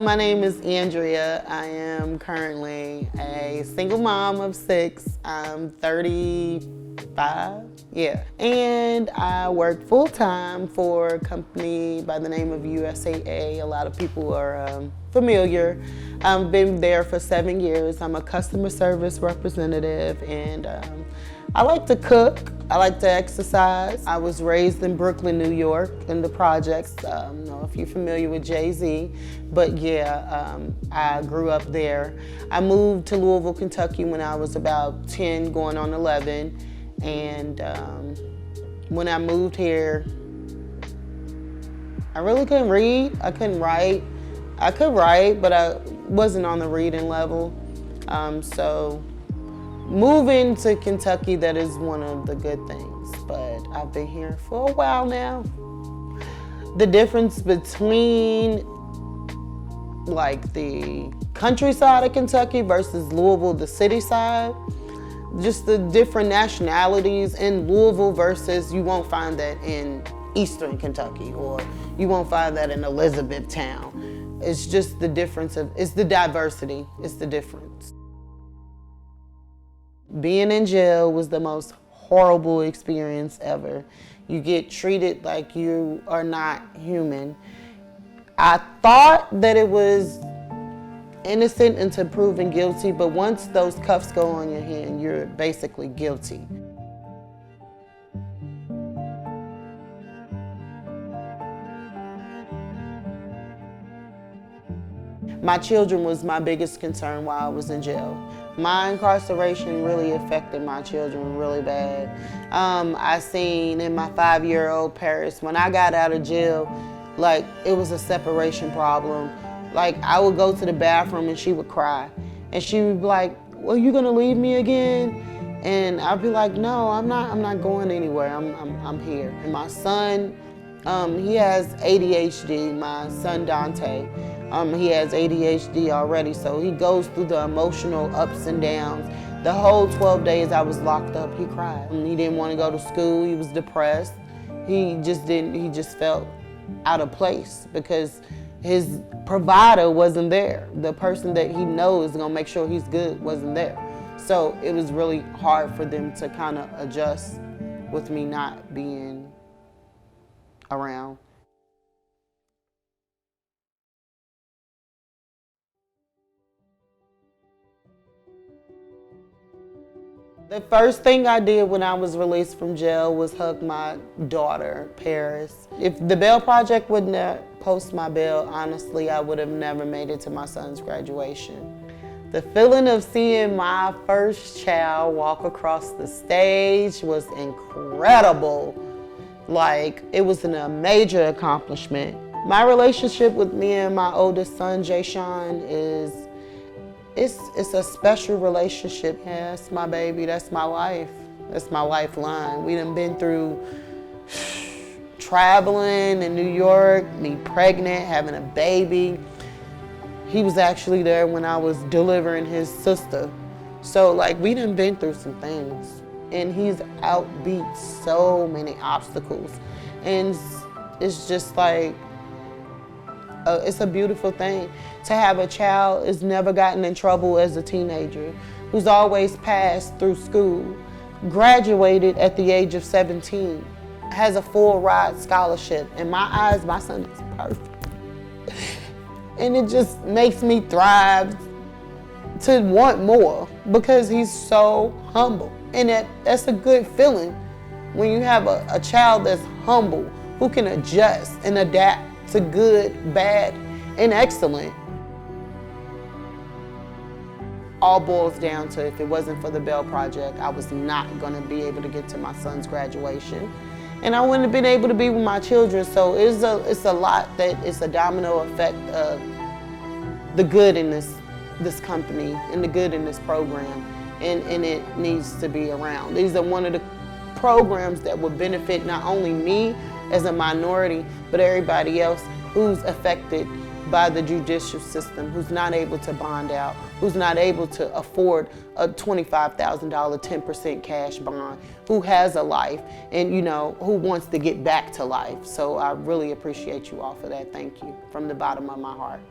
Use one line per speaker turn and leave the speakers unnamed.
My name is Andrea. I am currently a single mom of 6. I'm 35, yeah. And I work full-time for a company by the name of USAA. A lot of people are familiar. I've been there for 7 years. I'm a customer service representative, and I like to cook. I like to exercise. I was raised in Brooklyn, New York, in the projects. I don't know if you're familiar with Jay-Z, but yeah, I grew up there. I moved to Louisville, Kentucky when I was about 10, going on 11. And when I moved here, I really couldn't read. I couldn't write. I could write, but I wasn't on the reading level. So moving to Kentucky, that is one of the good things, but I've been here for a while now. The difference between like the countryside of Kentucky versus Louisville, the city side, just the different nationalities in Louisville versus you won't find that in Eastern Kentucky, or you won't find that in Elizabethtown. It's just the difference it's the diversity, it's the difference. Being in jail was the most horrible experience ever. You get treated like you are not human. I thought that it was innocent until proven guilty, but once those cuffs go on your hand, you're basically guilty. My children was my biggest concern while I was in jail. My incarceration really affected my children really bad. I seen in my 5-year-old Paris, when I got out of jail, like it was a separation problem. Like I would go to the bathroom and she would cry. And she would be like, well, you gonna leave me again? And I'd be like, no, I'm not going anywhere, I'm here. And my son, he has ADHD, my son Dante. He has ADHD already, so he goes through the emotional ups and downs. The whole 12 days I was locked up, he cried. He didn't want to go to school, he was depressed. He just felt out of place because his provider wasn't there. The person that he knows is gonna make sure he's good wasn't there. So it was really hard for them to kind of adjust with me not being around. The first thing I did when I was released from jail was hug my daughter, Paris. If the Bail Project wouldn't have posted my bail, honestly, I would have never made it to my son's graduation. The feeling of seeing my first child walk across the stage was incredible. Like, it was a major accomplishment. My relationship with me and my oldest son, Jay Sean, it's a special relationship. Yeah, that's my baby, that's my life. That's my lifeline. We done been through traveling in New York, me pregnant, having a baby. He was actually there when I was delivering his sister. So like, we done been through some things. And he's outbeat so many obstacles. And it's just like, it's a beautiful thing to have a child who's never gotten in trouble as a teenager, who's always passed through school, graduated at the age of 17, has a full ride scholarship. In my eyes, my son is perfect. And it just makes me thrive to want more because he's so humble. And that's a good feeling when you have a child that's humble, who can adjust and adapt to good, bad, and excellent. All boils down to, if it wasn't for the Bail Project, I was not gonna be able to get to my son's graduation. And I wouldn't have been able to be with my children. So it's a lot that it's a domino effect of the good in this company and the good in this program. And it needs to be around. These are one of the programs that would benefit not only me as a minority, but everybody else who's affected by the judicial system, who's not able to bond out, who's not able to afford a $25,000 10% cash bond, who has a life and who wants to get back to life. So I really appreciate you all for that. Thank you from the bottom of my heart.